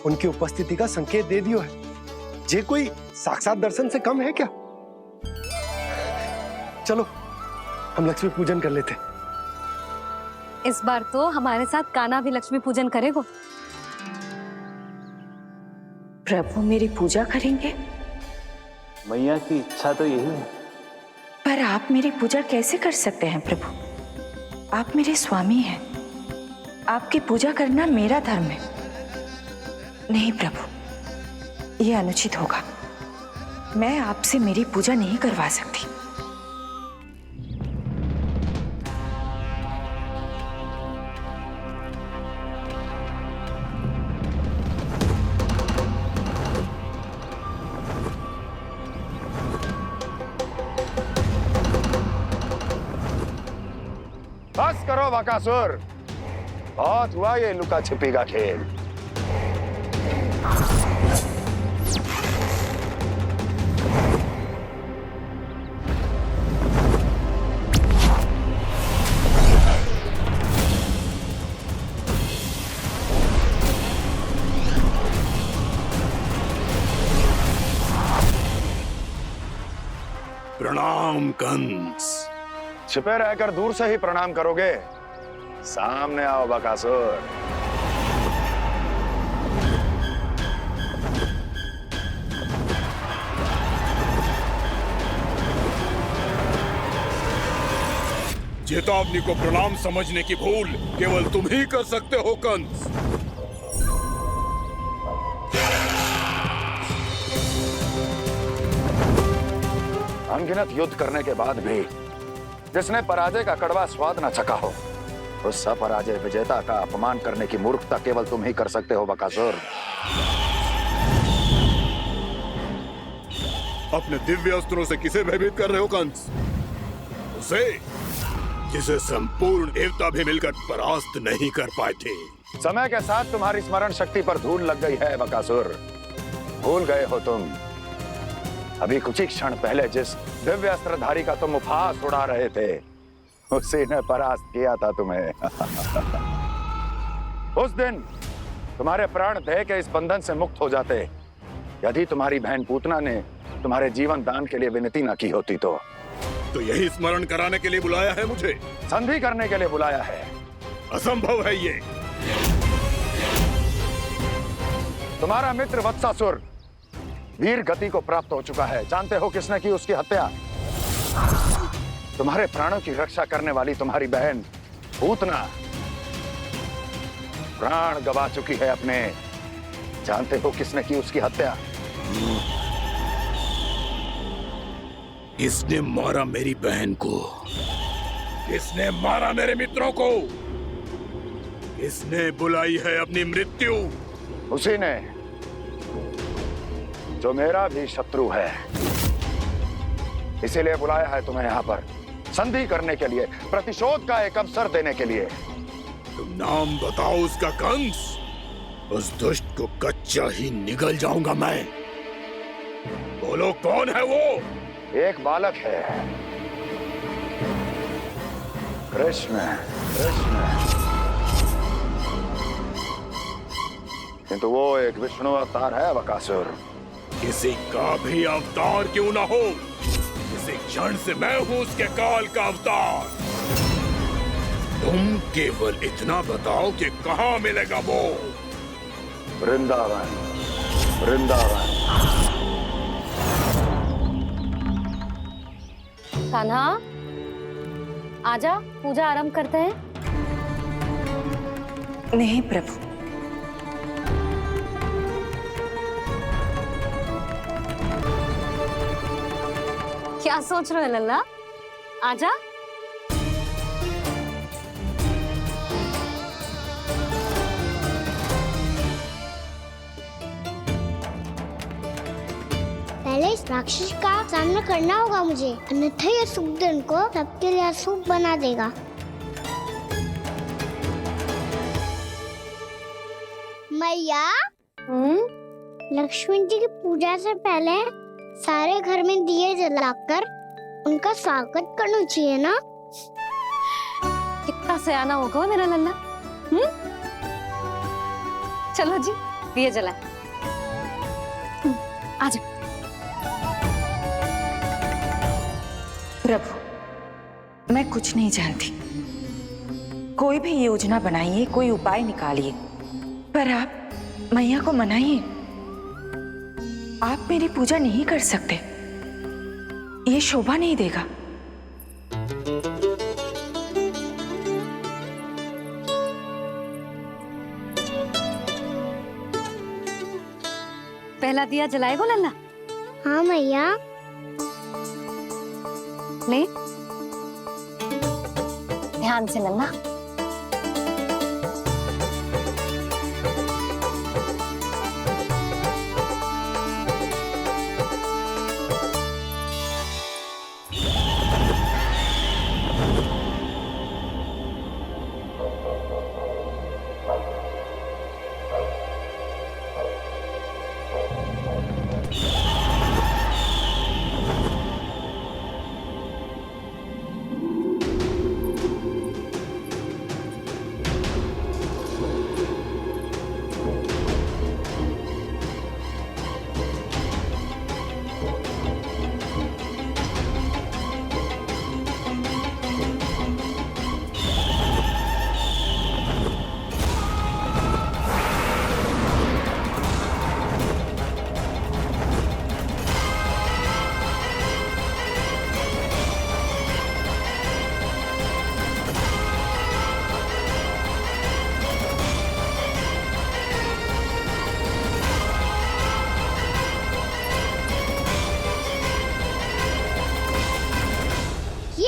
उनकी उपस्थिति का संकेत दे दियो है। ये कोई साक्षात दर्शन से कम है क्या? चलो हम लक्ष्मी पूजन कर लेते। इस बार तो हमारे साथ कान्हा भी लक्ष्मी पूजन करेगा। प्रभु मेरी पूजा करेंगे? मैया की इच्छा तो यही है। पर आप मेरी पूजा कैसे कर सकते हैं प्रभु? आप मेरे स्वामी हैं, आपकी पूजा करना मेरा धर्म है। नहीं प्रभु, यह अनुचित होगा। मैं आपसे मेरी पूजा नहीं करवा सकती। बस करो बकासुर, बहुत हुआ ये लुका छिपी का खेल। प्रणाम कंस। छिपे रहकर दूर से ही प्रणाम करोगे? सामने आओ बकासुर। चेतावनी को प्रणाम समझने की भूल केवल तुम ही कर सकते हो कंस। अनगिनत युद्ध करने के बाद भी जिसने पराजय का कड़वा स्वाद न चखा हो, उस अपराजय विजेता का अपमान करने की मूर्खता केवल तुम ही कर सकते हो बकासुर। अपने दिव्य अस्त्रों से किसे भयभीत कर रहे हो कंस? उसे जिसे संपूर्ण देवता भी मिलकर परास्त नहीं कर पाए थे। समय के साथ तुम्हारी स्मरण शक्ति पर धूल लग गई है बकासुर। भूल गए हो तुम अभी कुछ ही क्षण पहले जिस दिव्य अस्त्रधारी का तुम उपहास उड़ा रहे थे, उसी ने परास्त किया था तुम्हें। उस दिन तुम्हारे प्राण देह के इस बंधन से मुक्त हो जाते यदि तुम्हारी बहन पूतना ने तुम्हारे जीवन दान के लिए विनती न की होती तो यही स्मरण कराने के लिए बुलाया है मुझे? संधि करने के लिए बुलाया है। असंभव है ये। तुम्हारा मित्र वत्सासुर वीर गति को प्राप्त हो चुका है। जानते हो किसने की उसकी हत्या? तुम्हारे प्राणों की रक्षा करने वाली तुम्हारी बहन पूतना प्राण गवा चुकी है अपने। जानते हो किसने की उसकी हत्या? किसने मारा मेरी बहन को? किसने मारा मेरे मित्रों को? किसने बुलाई है अपनी मृत्यु? उसी ने जो मेरा भी शत्रु है। इसीलिए बुलाया है तुम्हें यहाँ पर संधि करने के लिए, प्रतिशोध का एक अवसर देने के लिए। तुम नाम बताओ उसका कंस। उस दुष्ट को कच्चा ही निगल जाऊंगा मैं। बोलो कौन है वो? एक बालक है, कृष्ण। किंतु वो एक विष्णु अवतार है बकासुर। किसी का भी अवतार क्यों ना हो, किसी क्षण से मैं हूं उसके काल का अवतार। तुम केवल इतना बताओ कि कहां मिलेगा वो। वृंदावन, वृंदावन। कान्हा, आजा, पूजा आरंभ करते हैं। नहीं प्रभु, क्या सोच रहे हो लल्ला? आजा। पहले इस राक्षस का सामना करना होगा मुझे, अन्यथा ये सुखदन को सबके लिए अशुभ बना देगा। मैया, लक्ष्मी जी की पूजा से पहले सारे घर में दिए जलाकर उनका स्वागत करना चाहिए ना? कितना सयाना होगा मेरा लल्ला। चलो जी, दिए जलाए। आजा। प्रभु, मैं कुछ नहीं जानती। कोई भी योजना बनाइए, कोई उपाय निकालिए, पर आप मैया को मनाइए। आप मेरी पूजा नहीं कर सकते, ये शोभा नहीं देगा। पहला दिया जलाएगो लल्ला? हाँ मैया। ले, ध्यान से लल्ला।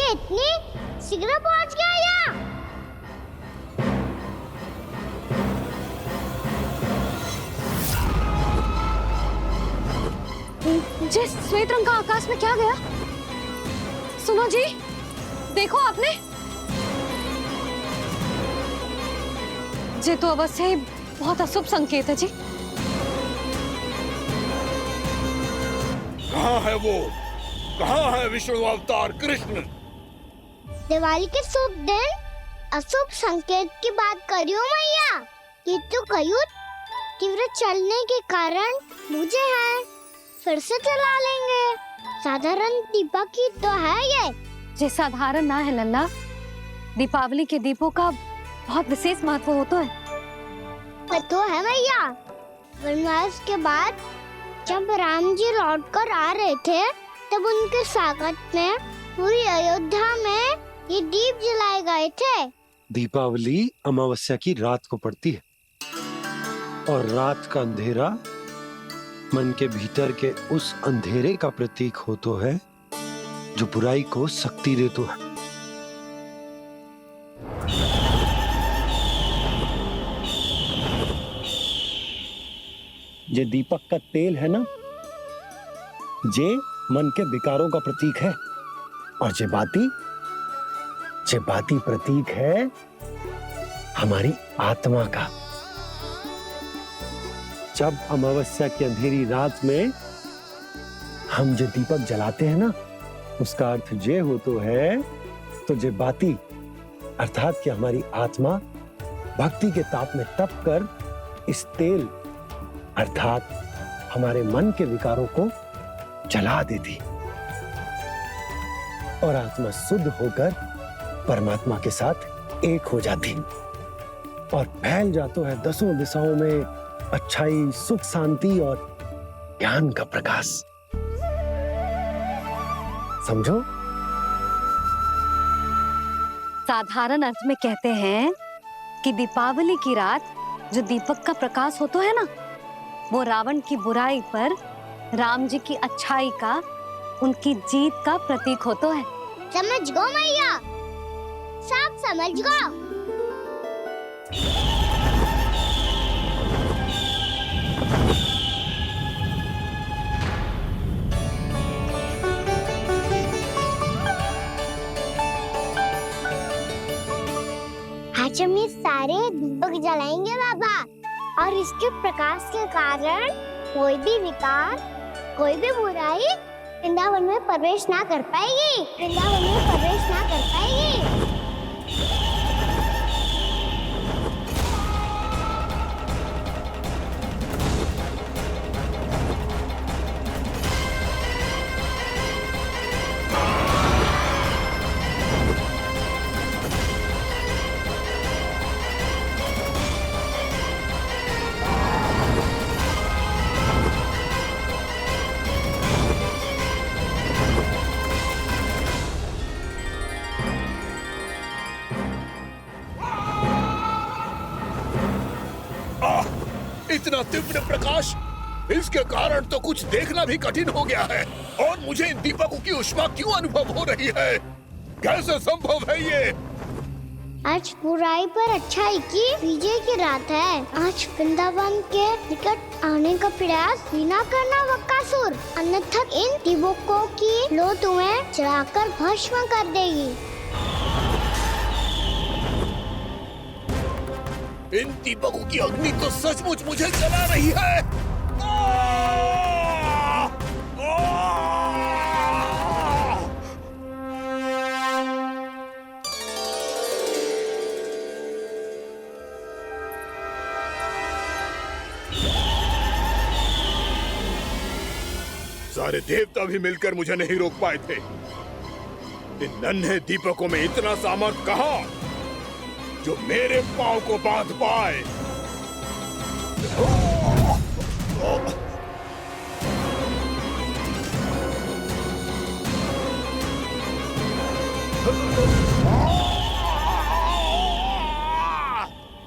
इतनी शीघ्र पहुंच गया यहाँ? जिस श्वेत रंग का आकाश में क्या गया? सुनो जी, देखो आपने, ये तो अवश्य ही बहुत अशुभ संकेत है जी। कहाँ है वो? कहाँ है विष्णु अवतार कृष्ण? दिवाली के शुभ दिन अशुभ संकेत की बात करियो मैया। ये तो कयूत तीव्र चलने के कारण मुझे है, फिर से चला लेंगे। साधारण दीपक ही तो है ये साधारण ना है लल्ला, दीपावली के दीपों का बहुत विशेष महत्व होता है। तो है मैया, वनवास के बाद जब राम जी लौट कर आ रहे थे तब उनके स्वागत में पूरी अयोध्या में ये दीप जलाए गए थे। दीपावली अमावस्या की रात को पड़ती है और रात का अंधेरा मन के भीतर के उस अंधेरे का प्रतीक होता है जो बुराई को शक्ति देता है। ये दीपक का तेल है ना, जे मन के विकारों का प्रतीक है, और जे बाती प्रतीक है हमारी आत्मा का। जब अमावस्या की अंधेरी रात में हम जो दीपक जलाते हैं ना, उसका अर्थ ये हो तो है, तो जे बाती अर्थात कि हमारी आत्मा भक्ति के ताप में तप कर इस तेल अर्थात हमारे मन के विकारों को जला देती और आत्मा शुद्ध होकर परमात्मा के साथ एक हो जाती और फैल जाता है दसों दिशाओं में अच्छाई, सुख, शांति और ज्ञान का प्रकाश। समझो? साधारण अर्थ में कहते हैं कि दीपावली की रात जो दीपक का प्रकाश होता है ना, वो रावण की बुराई पर राम जी की अच्छाई का, उनकी जीत का प्रतीक होता है। समझ गो मैया, सब समझ गो। आज हम ये सारे दीपक जलाएंगे बाबा, और इसके प्रकाश के कारण कोई भी विकार, कोई भी बुराई वृंदावन में प्रवेश ना कर पाएगी, वृंदावन में प्रवेश ना कर पाएगी। इतना तीव्र प्रकाश, इसके कारण तो कुछ देखना भी कठिन हो गया है। और मुझे इन दीपकों की उष्मा क्यों अनुभव हो रही है? कैसे संभव है ये? आज बुराई पर अच्छाई की विजय की रात है। आज वृंदावन के निकट आने का प्रयास भी ना करना बकासुर, अन्यथा इन दीपकों की लो तुम्हें जलाकर भस्म कर देगी। इन दीपकों की अग्नि तो सचमुच मुझे जला रही है। सारे देवता भी मिलकर मुझे नहीं रोक पाए थे। इन नन्हे दीपकों में इतना सामर्थ कहां जो मेरे पांव को बांध पाए।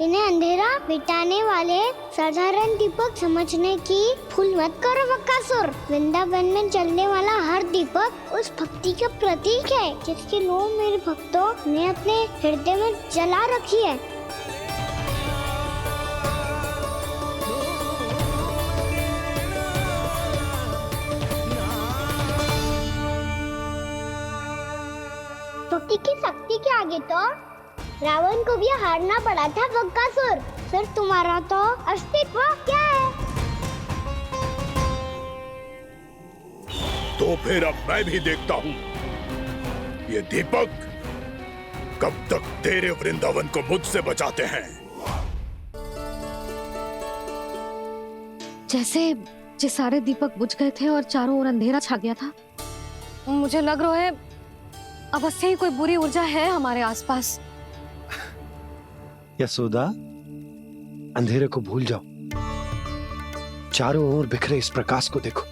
इन्हें अंधेरा मिटाने वाले साधारण दीपक समझने की भूल मत करो बकासुर। वृंदावन में जलने वाला हर दीपक उस भक्ति का प्रतीक है जिसकी लो मेरे भक्तों ने अपने हृदय में जला रखी है। भक्ति की शक्ति के आगे तो रावण को भी हारना पड़ा था बकासुर। फिर तुम्हारा तो अस्तित्व क्या है? तो फिर अब मैं भी देखता हूँ ये दीपक कब तक तेरे वृंदावन को मुझसे बचाते हैं। जैसे सारे दीपक बुझ गए थे और चारों ओर अंधेरा छा गया था, मुझे लग रहा है अवश्य ही कोई बुरी ऊर्जा है हमारे आसपास। यशोदा, अंधेरे को भूल जाओ, चारों ओर बिखरे इस प्रकाश को देखो।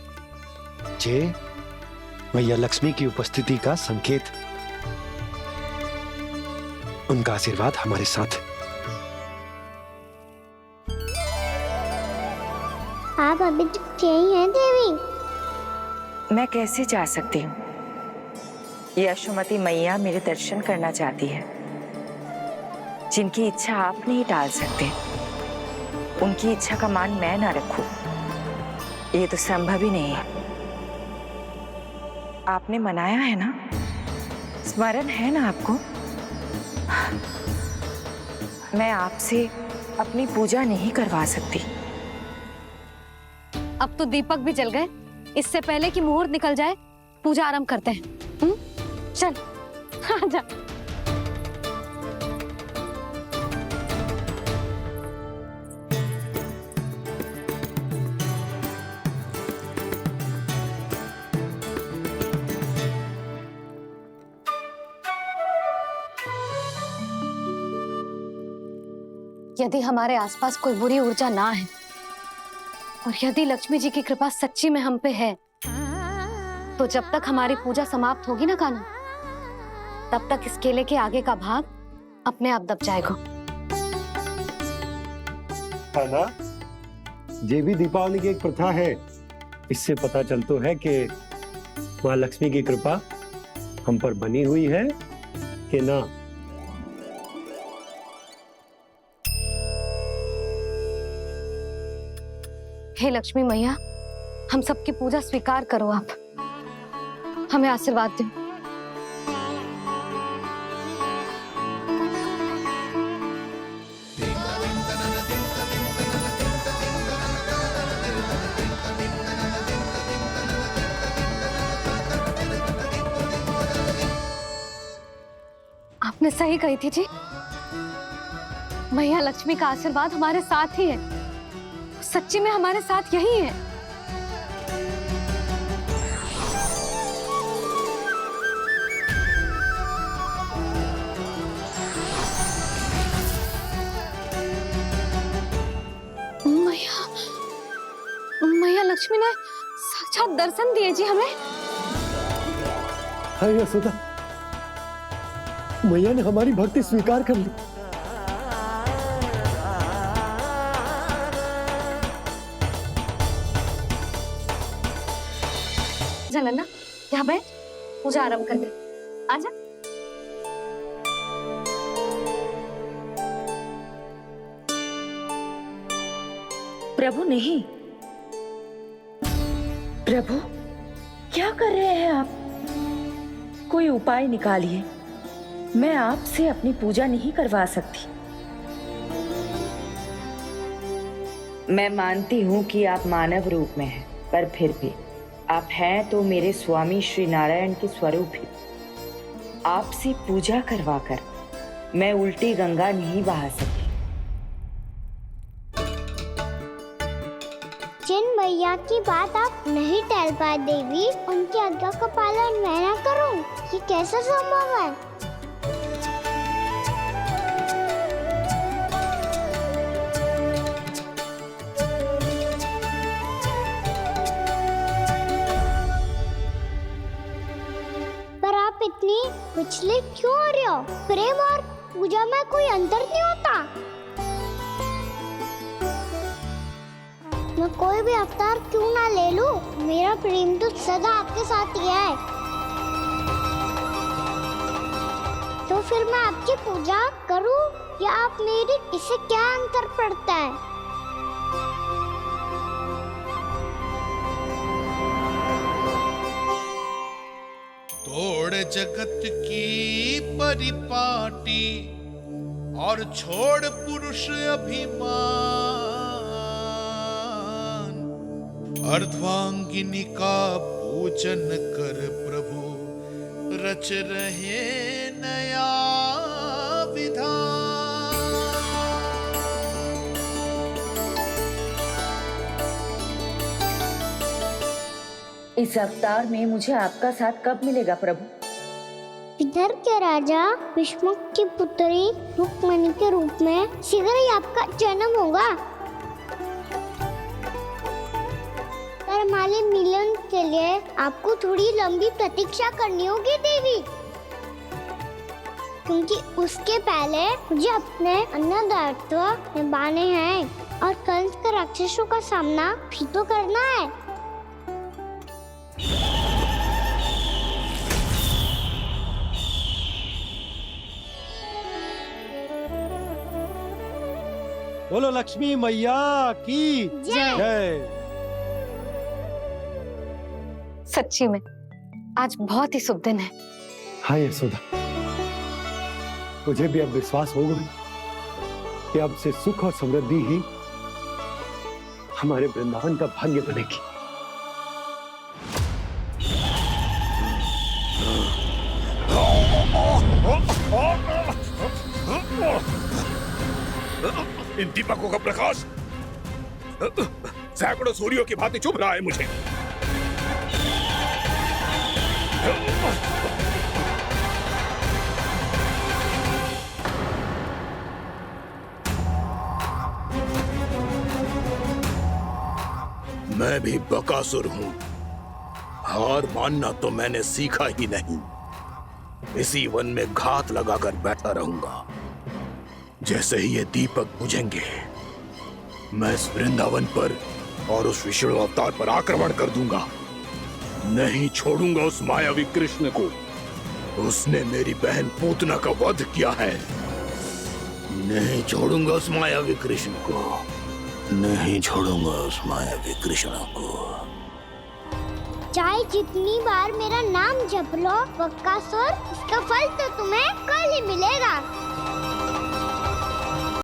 जे मैया लक्ष्मी की उपस्थिति का संकेत, उनका आशीर्वाद हमारे साथ है। आप अभी तक यही हैं देवी? मैं कैसे जा सकती हूँ? यशोमती मैया मेरे दर्शन करना चाहती है। जिनकी इच्छा आप नहीं टाल सकते, उनकी इच्छा का मान मैं ना रखूं, ये तो संभव ही नहीं है। आपने मनाया है ना, स्मरण है ना आपको? मैं आपसे अपनी पूजा नहीं करवा सकती। अब तो दीपक भी जल गए, इससे पहले कि मुहूर्त निकल जाए पूजा आरंभ करते हैं। चल आजा। यदि हमारे आसपास कोई बुरी ऊर्जा ना है और यदि लक्ष्मी जी की कृपा सच्ची में हम पे है, तो जब तक हमारी पूजा समाप्त होगी ना कान्हा, तब तक इस केले के आगे का भाग अपने आप दब जाएगा। कान्हा, ये भी दीपावली की एक प्रथा है। इससे पता चलता है कि माँ लक्ष्मी की कृपा हम पर बनी हुई है कि ना। हे लक्ष्मी मैया, हम सबकी पूजा स्वीकार करो, आप हमें आशीर्वाद दो। आपने सही कही थी जी, मैया लक्ष्मी का आशीर्वाद हमारे साथ ही है, सच्ची में हमारे साथ यही है। मैया लक्ष्मी ने साक्षात दर्शन दिए जी हमें। हाँ यशोदा, मैया ने हमारी भक्ति स्वीकार कर ली। चल ना, यहाँ बैठ, पूजा आरंभ कर दे। आजा। प्रभु नहीं, प्रभु क्या कर रहे हैं आप? कोई उपाय निकालिए, मैं आपसे अपनी पूजा नहीं करवा सकती। मैं मानती हूँ कि आप मानव रूप में हैं, पर फिर भी आप हैं तो मेरे स्वामी श्री नारायण के स्वरूप ही। आपसे पूजा करवाकर मैं उल्टी गंगा नहीं बहा सकी। जिन भैया की बात आप नहीं टल पाए देवी, उनकी आज्ञा का पालन मैं ना करूं, ये कैसे संभव है? पर आप इतनी विचलित क्यों हो रहे हो? प्रेम और पूजा में कोई अंतर नहीं होता। मैं कोई भी अवतार क्यों ना ले लूं, मेरा प्रेम तो सदा आपके साथ ही है। तो फिर मैं आपकी पूजा करूं या आप मेरी, इससे क्या अंतर पड़ता है? तोड़ जगत की परिपाटी और छोड़ पुरुष अभिमान, अर्धांगिनी का पूजन कर प्रभु रच रहे नया विधान। इस अवतार में मुझे आपका साथ कब मिलेगा प्रभु? इधर के राजा विष्णुक की पुत्री रुक्मणी के रूप में शीघ्र ही आपका जन्म होगा। हमारे मिलन के लिए आपको थोड़ी लंबी प्रतीक्षा करनी होगी देवी, क्योंकि उसके पहले मुझे अपने अन्य दायित्व निभाने हैं और कंस के राक्षसों का सामना भी तो करना है। बोलो लक्ष्मी मैया की जय। सच्ची में आज बहुत ही शुभ दिन है। हाँ यशोदा, तुझे भी अब विश्वास होगा कि अब से सुख और समृद्धि ही हमारे वृंदावन का भाग्य बनेगी। इन दीपकों का प्रकाश सैकड़ों सूर्यों की भांति चुभ रहा है मुझे। मैं भी बकासुर हूँ। हार मानना तो मैंने सीखा ही नहीं। इसी वन में घात लगाकर बैठा रहूंगा। जैसे ही ये दीपक बुझेंगे, मैं इस वृंदावन पर और उस विष्णु अवतार पर आक्रमण कर दूंगा। नहीं छोड़ूंगा उस मायावी कृष्ण को। उसने मेरी बहन पूतना का वध किया है। नहीं छोड़ूंगा उस मायावी कृष्ण को। नहीं छोड़ूंगा उस मायावी कृष्ण को। चाहे जितनी बार मेरा नाम जप लो बक्कासुर, इसका फल तो तुम्हें कल ही मिलेगा।